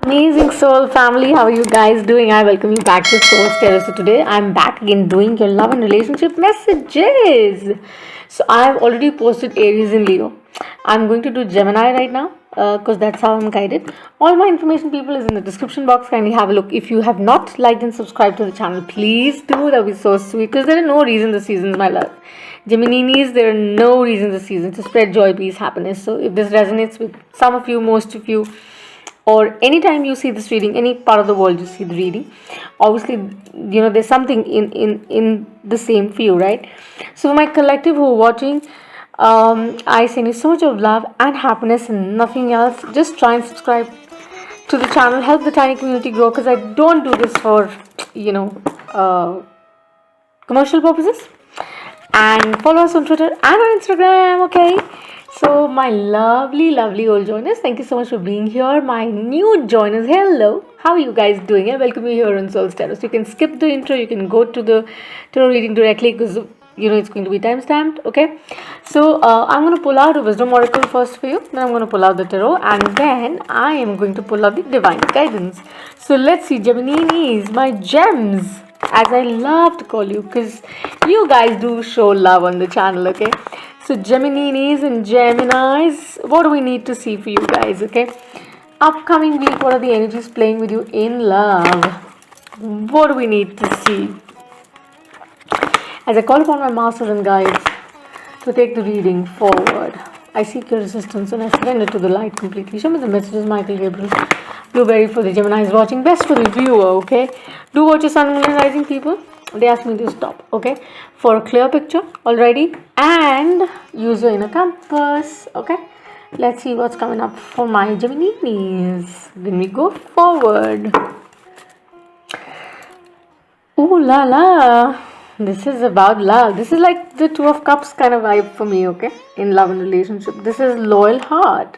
Amazing soul family, how are you guys doing? I welcome you back to Soul Stereo. So today I'm back again doing your love and relationship messages. So I've already posted Aries and Leo. I'm going to do Gemini right now because that's how I'm guided. All my information, people, is in the description box. Kindly have a look. If you have not liked and subscribed to the channel, please do. That would be so sweet because there are no reasons the seasons, my love. Geminis, there are no reasons the season to spread joy, peace, happiness. So if this resonates with some of you, most of you, or anytime you see this reading, any part of the world you see the reading, obviously there's something in the same for you, right? So for my collective who are watching, I send you so much of love and happiness and nothing else. Just try and subscribe to the channel, help the tiny community grow, because I don't do this for you know uh, commercial purposes. And follow us on Twitter and on Instagram, okay? So, my lovely, lovely old joiners, thank you so much for being here. My new joiners, hello. How are you guys doing? I welcome you here on Soul Stereo. So, you can skip the intro, you can go to the reading directly because it's going to be time stamped, okay? So, I'm going to pull out a wisdom oracle first for you, then I'm going to pull out the tarot, and then I am going to pull out the divine guidance. So, let's see, Gemininis, my gems, as I love to call you, because you guys do show love on the channel, okay? So Geminis and Geminis, what do we need to see for you guys, okay? Upcoming week, what are the energies playing with you in love? What do we need to see? As I call upon my masters and guides to take the reading forward, I seek your assistance and I surrender to the light completely. Show me the messages, Michael Gabriel. Blueberry for the Geminis watching. Best for the viewer, okay? Do watch your sun, moon, and rising, people. They asked me to stop, okay? For a clear picture already. And use your inner compass, okay? Let's see what's coming up for my Geminis. Then we go forward. Ooh la la. This is about love. This is like the Two of Cups kind of vibe for me, okay? In love and relationship. This is loyal heart.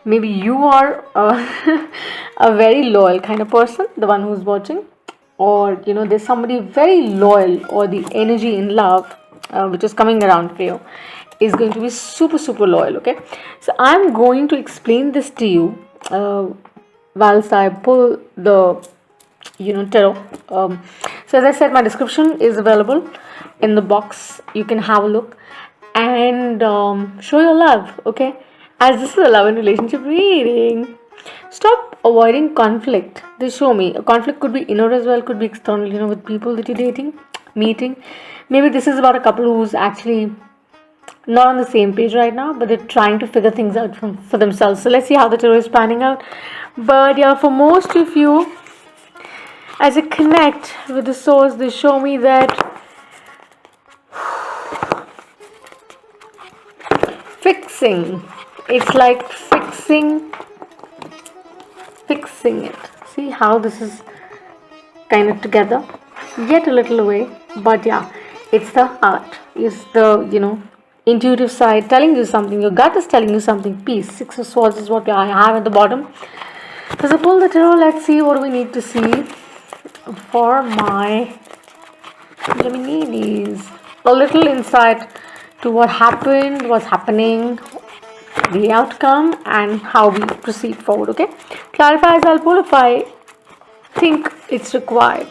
Maybe you are a very loyal kind of person, the one who's watching. Or, there's somebody very loyal, or the energy in love, which is coming around for you, is going to be super, super loyal, okay? So, I'm going to explain this to you whilst I pull the tarot. So as I said, my description is available in the box. You can have a look and show your love, okay? As this is a love and relationship reading, stop avoiding conflict. They show me a conflict could be inner as well, could be external, with people that you're dating, meeting. Maybe this is about a couple who's actually not on the same page right now, but they're trying to figure things out for themselves. So let's see how the tarot is panning out. But yeah, for most of you, as I connect with the source, they show me that fixing. It's like fixing it. See how this is kind of together, yet a little away, but yeah, it's the heart. It's the intuitive side telling you something. Your gut is telling you something. Peace. Six of Swords is what I have at the bottom. So I pull the tarot. Let's see what we need to see for my Geminis. A little insight to what happened, what's happening, the outcome, and how we proceed forward, okay? Clarify as I'll pull if I think it's required.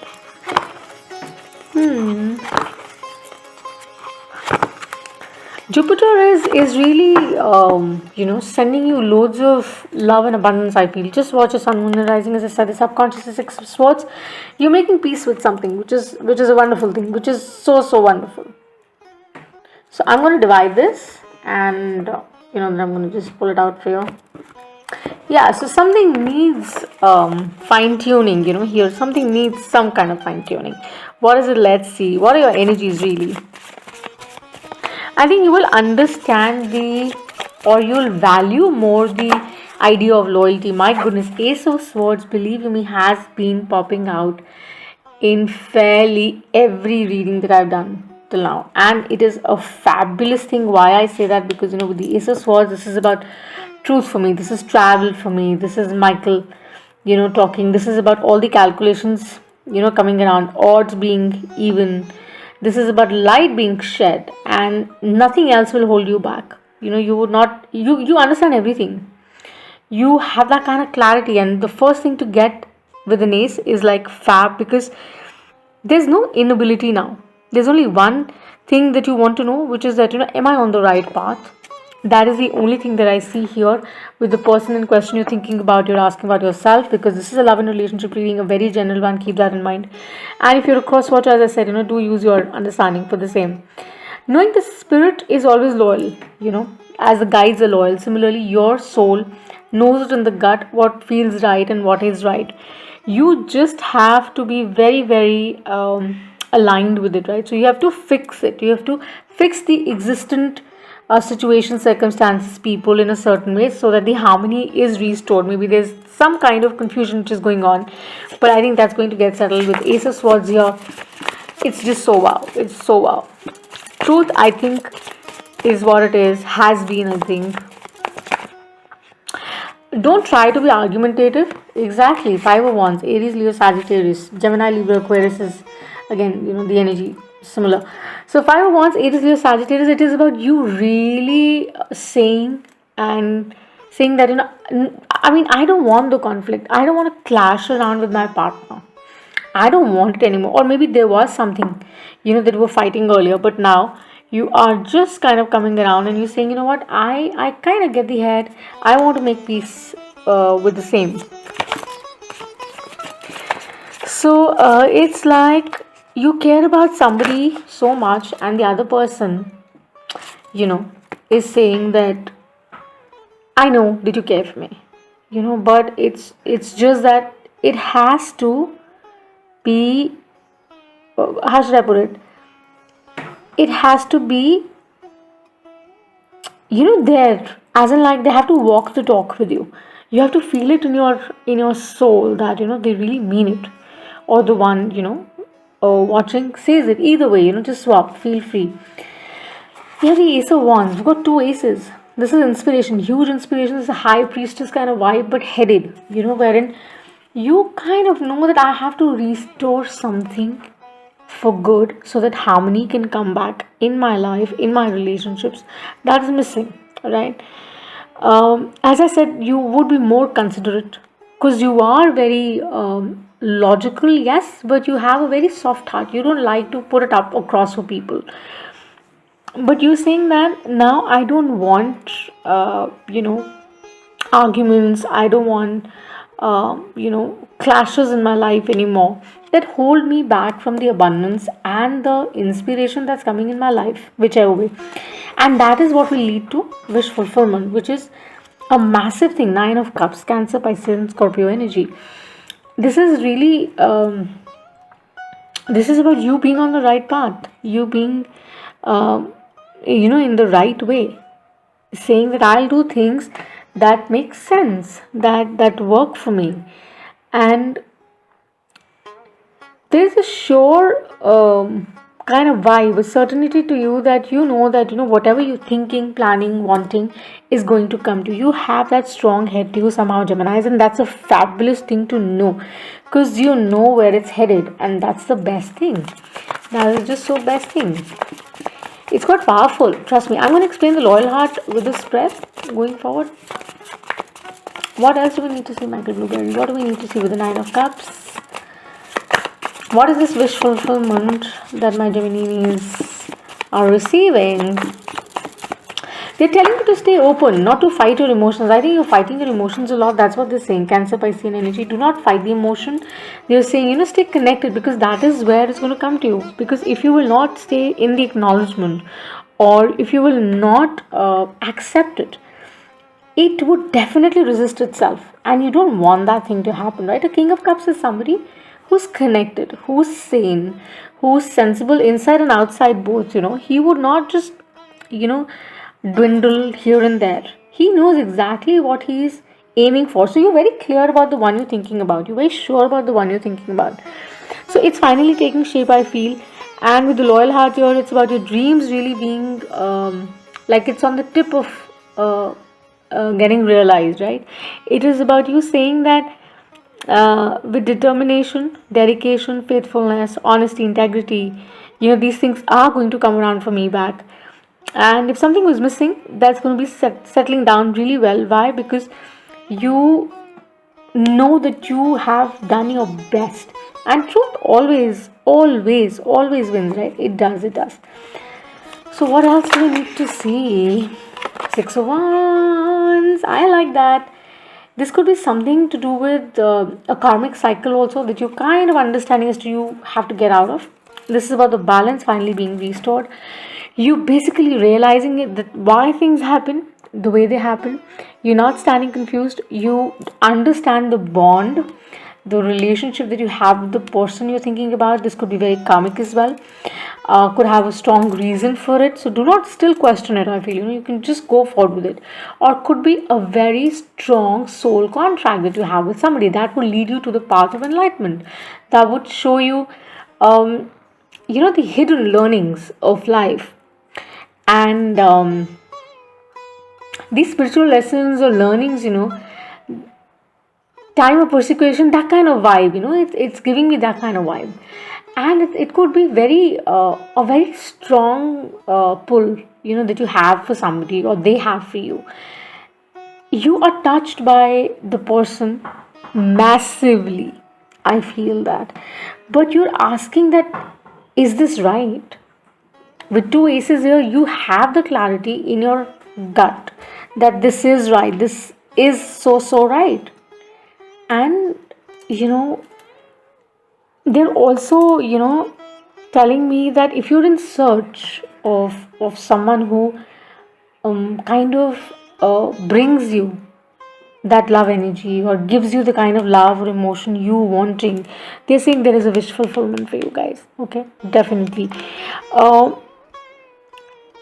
Jupiter is really sending you loads of love and abundance. I feel just watch your sun, moon, and rising. As I said, the subconscious is Six of Swords. You're making peace with something, which is a wonderful thing, which is so wonderful. So I'm going to divide this, and then I'm going to just pull it out for you. Yeah, so something needs fine tuning. Here something needs some kind of fine tuning. What is it? Let's see. What are your energies really? I think you will understand you'll value more the idea of loyalty. My goodness, Ace of Swords, believe me, has been popping out in fairly every reading that I've done till now. And it is a fabulous thing. Why I say that? Because, with the Ace of Swords, this is about truth for me. This is travel for me. This is Michael, talking. This is about all the calculations, coming around, odds being even. This is about light being shed, and nothing else will hold you back. You would not, you understand everything. you have that kind of clarity. And the first thing to get with an ace is like fab, because there's no inability now. There's only one thing that you want to know, which is that, am I on the right path? That is the only thing that I see here with the person in question you're thinking about, you're asking about yourself, because this is a love and relationship reading, a very general one. Keep that in mind. And if you're a cross watcher, as I said, do use your understanding for the same. Knowing the spirit is always loyal, as the guides are loyal. Similarly, your soul knows it in the gut what feels right and what is right. You just have to be very, very aligned with it, right? So you have to fix it. You have to fix the existent situation, circumstances, people in a certain way, so that the harmony is restored. Maybe there's some kind of confusion which is going on, but I think that's going to get settled with Ace of Swords here. It's just so wow. It's so wow. Truth, I think, is what it is, has been, I think. Don't try to be argumentative. Exactly. Five of Wands, Aries, Leo, Sagittarius, Gemini, Libra, Aquarius is, again, the energy similar. So Five of Wands, Aries, Leo, Sagittarius, it is about you really saying that, I don't want the conflict. I don't want to clash around with my partner. I don't want it anymore. Or maybe there was something, that we were fighting earlier, but now you are just kind of coming around and you're saying, what, I kind of get the head. I want to make peace with the same. So it's like you care about somebody so much, and the other person, is saying that, I know that you care for me, but it's just that it has to be, how should I put it? It has to be, there, as in like they have to walk the talk with you. You have to feel it in your soul that they really mean it, or the one watching says it. Either way, just swap. Feel free. Yeah, the Ace of Wands. We've got two aces. This is inspiration, huge inspiration. This is a high priestess kind of vibe, but headed. Wherein you kind of know that I have to restore something for good, so that harmony can come back in my life, in my relationships that is missing, right? As I said, you would be more considerate, because you are very logical, yes, but you have a very soft heart. You don't like to put it up across for people. But you're saying that now I don't want, arguments. I don't want, clashes in my life anymore that hold me back from the abundance and the inspiration that's coming in my life, whichever way. And that is what will lead to wish fulfillment, which is a massive thing. Nine of Cups, Cancer, Pisces, and Scorpio energy. This is really, this is about you being on the right path, you being, in the right way, saying that I'll do things that make sense, that work for me. And there's a sure kind of vibe, a certainty to you that that whatever you're thinking, planning, wanting is going to come to you. You have that strong head to you somehow, Geminis, and that's a fabulous thing to know, because you know where it's headed, and that's the best thing. That is just so best thing. It's quite powerful, trust me. I'm going to explain the loyal heart with this spread going forward. What else do we need to see, Michael Blueberry? What do we need to see with the Nine of Cups? What is this wish fulfillment that my Geminis are receiving? They're telling you to stay open, not to fight your emotions. I think you're fighting your emotions a lot. That's what they're saying. Cancer, Piscean energy. Do not fight the emotion. They're saying, stay connected, because that is where it's going to come to you. Because if you will not stay in the acknowledgement, or if you will not accept it, it would definitely resist itself. And you don't want that thing to happen, right? A King of Cups is somebody who's connected, who's sane, who's sensible inside and outside both. He would not just, dwindle here and there. He knows exactly what he's aiming for. So you're very clear about the one you're thinking about. You're very sure about the one you're thinking about. So it's finally taking shape, I feel. And with the loyal heart here, it's about your dreams really being like it's on the tip of getting realized, right? It is about you saying that with determination, dedication, faithfulness, honesty, integrity, these things are going to come around for me back. And if something was missing, that's going to be settling down really well. Why? Because you know that you have done your best, and truth always wins, right? It does. So what else do we need to see? Six of Wands. I like that. This could be something to do with a karmic cycle also that you kind of understanding as to you have to get out of. This is about the balance finally being restored. You basically realizing it that why things happen the way they happen. You're not standing confused. You understand the bond, the relationship that you have with the person you're thinking about. This could be very karmic as well, could have a strong reason for it, so do not still question it. I feel, you can just go forward with it. Or could be a very strong soul contract that you have with somebody that will lead you to the path of enlightenment, that would show you the hidden learnings of life. And these spiritual lessons or learnings, time of persecution, that kind of vibe, it's giving me that kind of vibe. And it could be a very strong pull, that you have for somebody or they have for you. You are touched by the person massively, I feel that. But you're asking that, is this right? With two aces here, you have the clarity in your gut that this is right, this is so right. And they're also telling me that if you're in search of someone who kind of brings you that love energy or gives you the kind of love or emotion you wanting, they're saying there is a wish fulfillment for you guys. Okay, definitely. uh,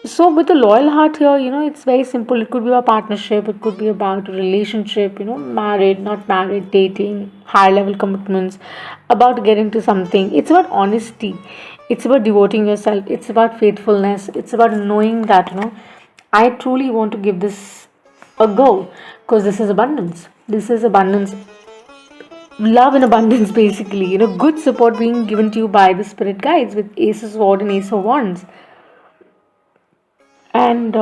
so with a loyal heart here, it's very simple. It could be a partnership, it could be about a relationship, married, not married, dating, high level commitments, about getting to something. It's about honesty, it's about devoting yourself, it's about faithfulness, it's about knowing that, I truly want to give this a go, because this is abundance. This is abundance, love in abundance, basically. Good support being given to you by the spirit guides with Ace of Sword and Ace of Wands. And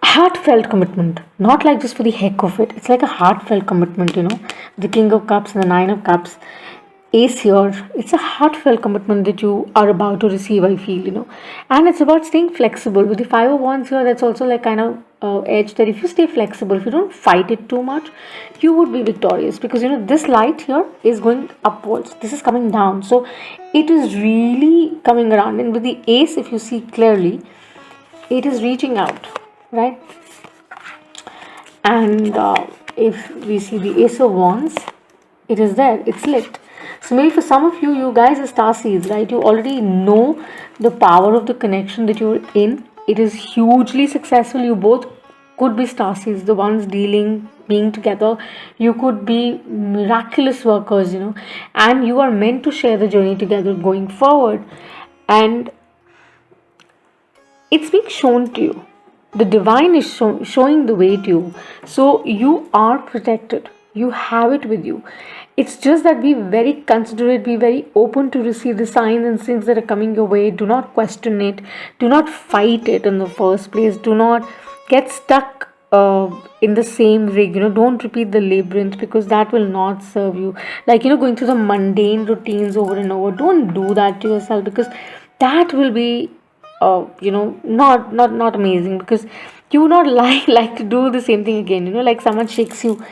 heartfelt commitment, not like just for the heck of it. It's like a heartfelt commitment. The King of Cups and the Nine of Cups, Ace here. It's a heartfelt commitment that you are about to receive, I feel. And it's about staying flexible. With the Five of Wands here, that's also like kind of edge, that if you stay flexible, if you don't fight it too much, you would be victorious, because this light here is going upwards, this is coming down, so it is really coming around. And with the Ace, if you see clearly, it is reaching out, right? And if we see the Ace of Wands, it is there, it's lit. So maybe for some of you, you guys are star seeds, right? You already know the power of the connection that you're in. It is hugely successful. You both could be star seeds, the ones dealing, being together. You could be miraculous workers, and you are meant to share the journey together going forward. And it's being shown to you. The divine is showing the way to you. So you are protected. You have it with you. It's just that be very considerate, be very open to receive the signs and things that are coming your way. Do not question it. Do not fight it in the first place. Do not get stuck in the same rig. Don't repeat the labyrinth, because that will not serve you. Like, going through the mundane routines over and over. Don't do that to yourself, because that will be not amazing, because you would not like to do the same thing again. Like someone shakes you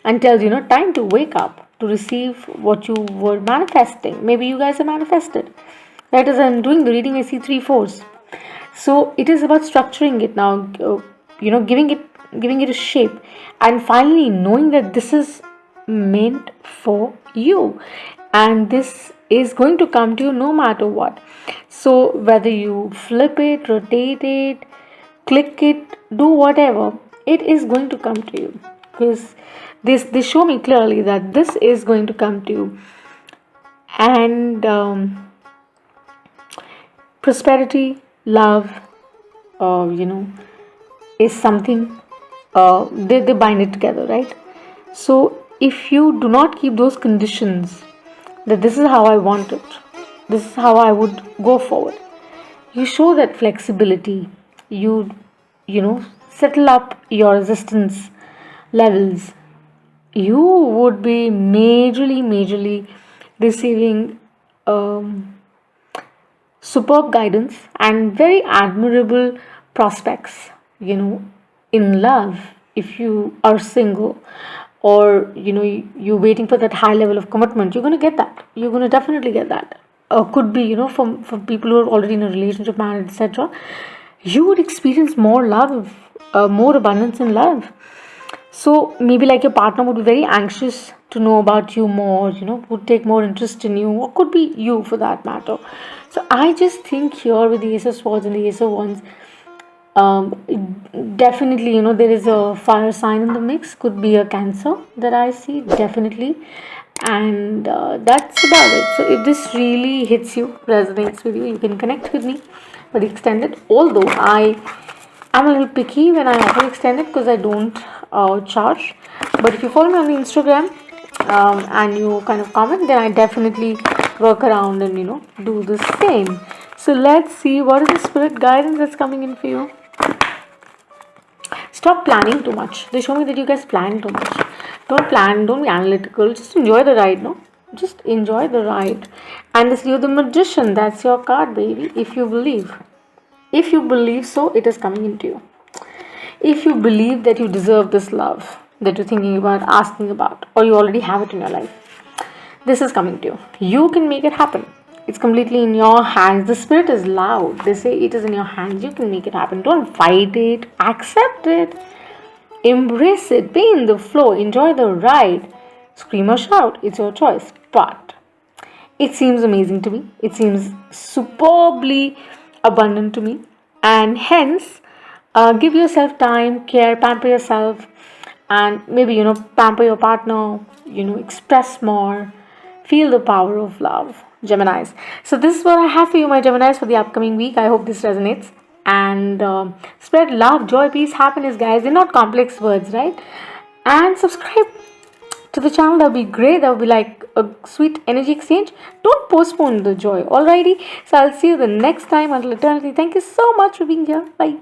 and tells you, time to wake up to receive what you were manifesting. Maybe you guys are manifested, right? As I'm doing the reading, I see 3 4s. So it is about structuring it now, giving it a shape, and finally knowing that this is meant for you, and this is going to come to you no matter what. So whether you flip it, rotate it, click it, do whatever, it is going to come to you, because they show me clearly that this is going to come to you. And prosperity, love, is something, they bind it together, right? So if you do not keep those conditions, that this is how I want it, this is how I would go forward, you show that flexibility, you settle up your resistance levels, you would be majorly receiving um, superb guidance and very admirable prospects, in love. If you are single, or you're waiting for that high level of commitment, you're going to get that. You're going to definitely get that. Could be, from people who are already in a relationship, married, etc. You would experience more love, more abundance in love. So maybe like your partner would be very anxious to know about you more, would take more interest in you, or could be you for that matter. So I just think here with the Ace of Swords and the Ace of Wands, definitely, there is a fire sign in the mix. Could be a Cancer that I see, definitely. And that's about it. So if this really hits you, resonates with you, you can connect with me for the extended. Although I'm a little picky when I offer extended because I don't charge. But if you follow me on the Instagram, and you kind of comment, then I definitely work around and do the same. So let's see what is the spirit guidance that's coming in for you. Stop planning too much. They show me that you guys plan too much. Don't plan, don't be analytical. Just enjoy the ride, no? Just enjoy the ride. And this you're the magician. That's your card, baby. If you believe. If you believe so, it is coming into you. If you believe that you deserve this love that you're thinking about, asking about, or you already have it in your life, this is coming to you. You can make it happen. It's completely in your hands. The spirit is loud. They say it is in your hands. You can make it happen. Don't fight it. Accept it. Embrace it. Be in the flow. Enjoy the ride. Scream or shout. It's your choice. But it seems amazing to me. It seems superbly abundant to me. And hence, give yourself time, care, pamper yourself, and maybe, pamper your partner, express more, feel the power of love. Geminis. So, this is what I have for you, my Geminis, for the upcoming week. I hope this resonates. And spread love, joy, peace, happiness, guys. They're not complex words, right? And subscribe to the channel. That would be great. That would be like a sweet energy exchange. Don't postpone the joy. Alrighty. So I'll see you the next time. Until eternity. Thank you so much for being here. Bye.